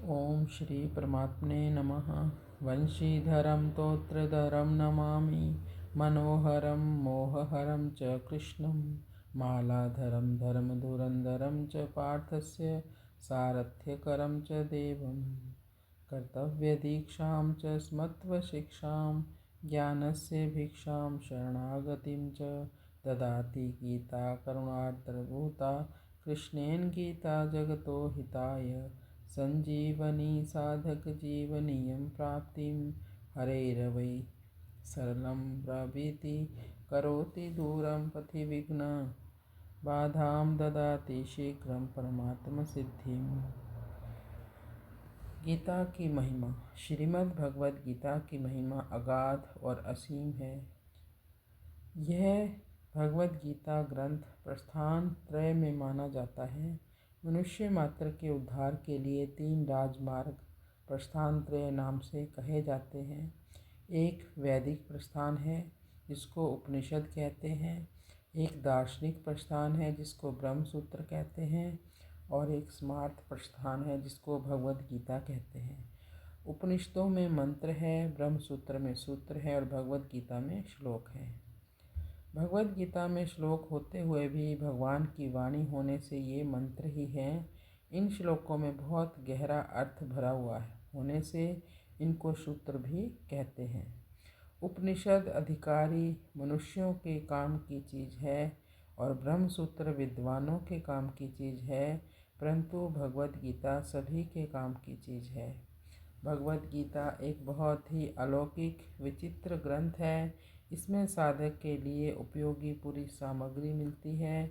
ओम श्री परमात्मने नमः। वंशीधरं तोत्रधरं नमामि, मनोहरं मोहहरं च कृष्णं, मालाधरं धर्मधुरन्धरं च पार्थस्य सारथ्यकरं च देवं। कर्तव्यदीक्षां च स्मत्वशिक्षां, ज्ञानस्य भिक्षां शरणागतिं च ददाति गीता करुणार्द्रभूता, कृष्णेन गीता जगतो हिताय। संजीवनी साधक जीवनीयं प्राप्तिं, हरेरवै सरलं प्रभीति करोति दूरं पथि विघ्न बाधां ददाति शीघ्रं परमात्म सिद्धिं। गीता की महिमा। श्रीमद् भगवद गीता की महिमा अगाध और असीम है। यह भगवद गीता ग्रंथ प्रस्थान त्रय में माना जाता है। मनुष्य मात्र के उद्धार के लिए 3 राजमार्ग प्रस्थान त्रय नाम से कहे जाते हैं। एक वैदिक प्रस्थान है जिसको उपनिषद कहते हैं, एक दार्शनिक प्रस्थान है जिसको ब्रह्म सूत्र कहते हैं, और एक स्मार्त प्रस्थान है जिसको भगवद गीता कहते हैं। उपनिषदों में मंत्र है, ब्रह्म सूत्र में सूत्र है और भगवद गीता में श्लोक है। भगवद गीता में श्लोक होते हुए भी भगवान की वाणी होने से ये मंत्र ही हैं। इन श्लोकों में बहुत गहरा अर्थ भरा हुआ होने से इनको सूत्र भी कहते हैं। उपनिषद अधिकारी मनुष्यों के काम की चीज़ है और ब्रह्म सूत्र विद्वानों के काम की चीज़ है, परंतु भगवद गीता सभी के काम की चीज़ है। भगवद गीता एक बहुत ही अलौकिक विचित्र ग्रंथ है। इसमें साधक के लिए उपयोगी पूरी सामग्री मिलती है,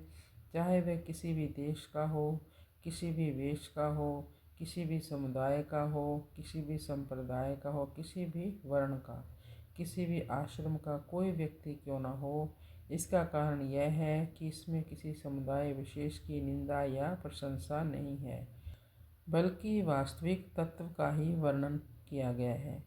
चाहे वह किसी भी देश का हो, किसी भी वेश का हो, किसी भी समुदाय का हो, किसी भी संप्रदाय का हो, किसी भी वर्ण का, किसी भी आश्रम का कोई व्यक्ति क्यों न हो। इसका कारण यह है कि इसमें किसी समुदाय विशेष की निंदा या प्रशंसा नहीं है, बल्कि वास्तविक तत्व का ही वर्णन किया गया है।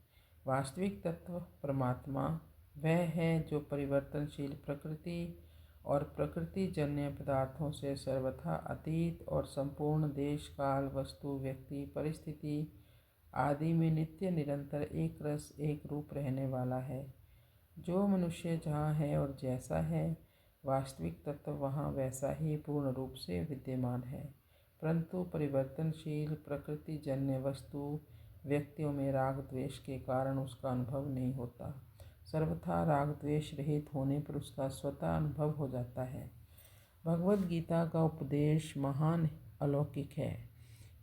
वास्तविक तत्व परमात्मा वह है जो परिवर्तनशील प्रकृति और प्रकृति जन्य पदार्थों से सर्वथा अतीत और संपूर्ण देश काल वस्तु व्यक्ति परिस्थिति आदि में नित्य निरंतर एक रस एक रूप रहने वाला है। जो मनुष्य जहाँ है और जैसा है, वास्तविक तत्व वहाँ वैसा ही पूर्ण रूप से विद्यमान है, परंतु परिवर्तनशील प्रकृति जन्य वस्तु व्यक्तियों में राग द्वेष के कारण उसका अनुभव नहीं होता। सर्वथा राग द्वेष रहित होने पर उसका स्वतः अनुभव हो जाता है। भगवद गीता का उपदेश महान अलौकिक है।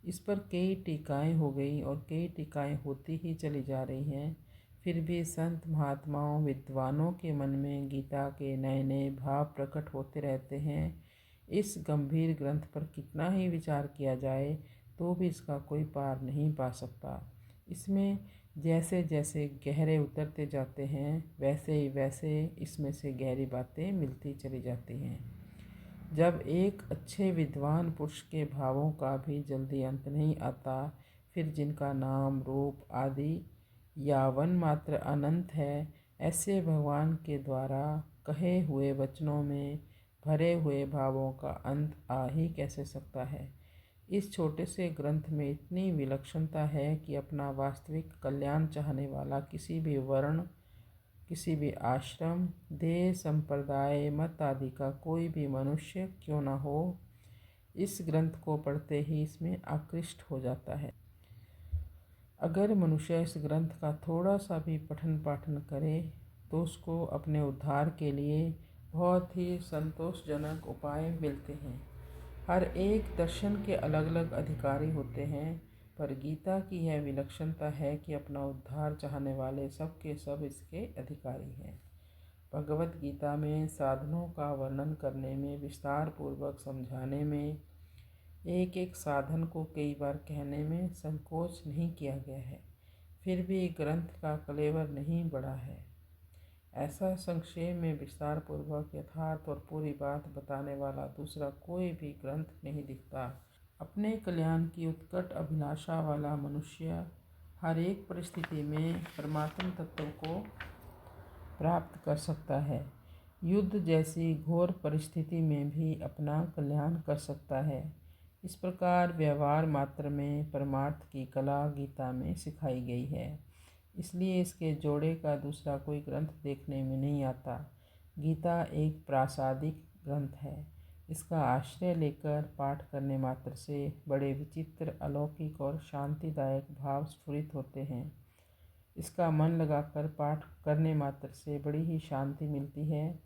इस पर कई टीकाएँ हो गई और कई टीकाएँ होती ही चली जा रही हैं। फिर भी संत महात्माओं विद्वानों के मन में गीता के नए नए भाव प्रकट होते रहते हैं। इस गंभीर ग्रंथ पर कितना ही विचार किया जाए तो भी इसका कोई पार नहीं पा सकता। इसमें जैसे जैसे गहरे उतरते जाते हैं वैसे इसमें से गहरी बातें मिलती चली जाती हैं। जब एक अच्छे विद्वान पुरुष के भावों का भी जल्दी अंत नहीं आता, फिर जिनका नाम रूप आदि यावन मात्र अनंत है, ऐसे भगवान के द्वारा कहे हुए वचनों में भरे हुए भावों का अंत आ ही कैसे सकता है। इस छोटे से ग्रंथ में इतनी विलक्षणता है कि अपना वास्तविक कल्याण चाहने वाला किसी भी वर्ण, किसी भी आश्रम, देश, संप्रदाय, मत आदि का कोई भी मनुष्य क्यों न हो, इस ग्रंथ को पढ़ते ही इसमें आकृष्ट हो जाता है। अगर मनुष्य इस ग्रंथ का थोड़ा सा भी पठन पाठन करे तो उसको अपने उद्धार के लिए बहुत ही संतोषजनक उपाय मिलते हैं। हर एक दर्शन के अलग अलग अधिकारी होते हैं, पर गीता की यह विलक्षणता है कि अपना उद्धार चाहने वाले सब के सब इसके अधिकारी हैं। भगवद गीता में साधनों का वर्णन करने में, विस्तार पूर्वक समझाने में, एक एक साधन को कई बार कहने में संकोच नहीं किया गया है। फिर भी ग्रंथ का कलेवर नहीं बढ़ा है। ऐसा संक्षेप में विस्तार पूर्वक यथार्थ और पूरी बात बताने वाला दूसरा कोई भी ग्रंथ नहीं दिखता। अपने कल्याण की उत्कट अभिलाषा वाला मनुष्य हर एक परिस्थिति में परमात्म तत्व को प्राप्त कर सकता है। युद्ध जैसी घोर परिस्थिति में भी अपना कल्याण कर सकता है। इस प्रकार व्यवहार मात्र में परमार्थ की कला गीता में सिखाई गई है। इसलिए इसके जोड़े का दूसरा कोई ग्रंथ देखने में नहीं आता। गीता एक प्रासादिक ग्रंथ है। इसका आश्रय लेकर पाठ करने मात्र से बड़े विचित्र, अलौकिक और शांतिदायक भाव स्फुरित होते हैं। इसका मन लगाकर पाठ करने मात्र से बड़ी ही शांति मिलती है।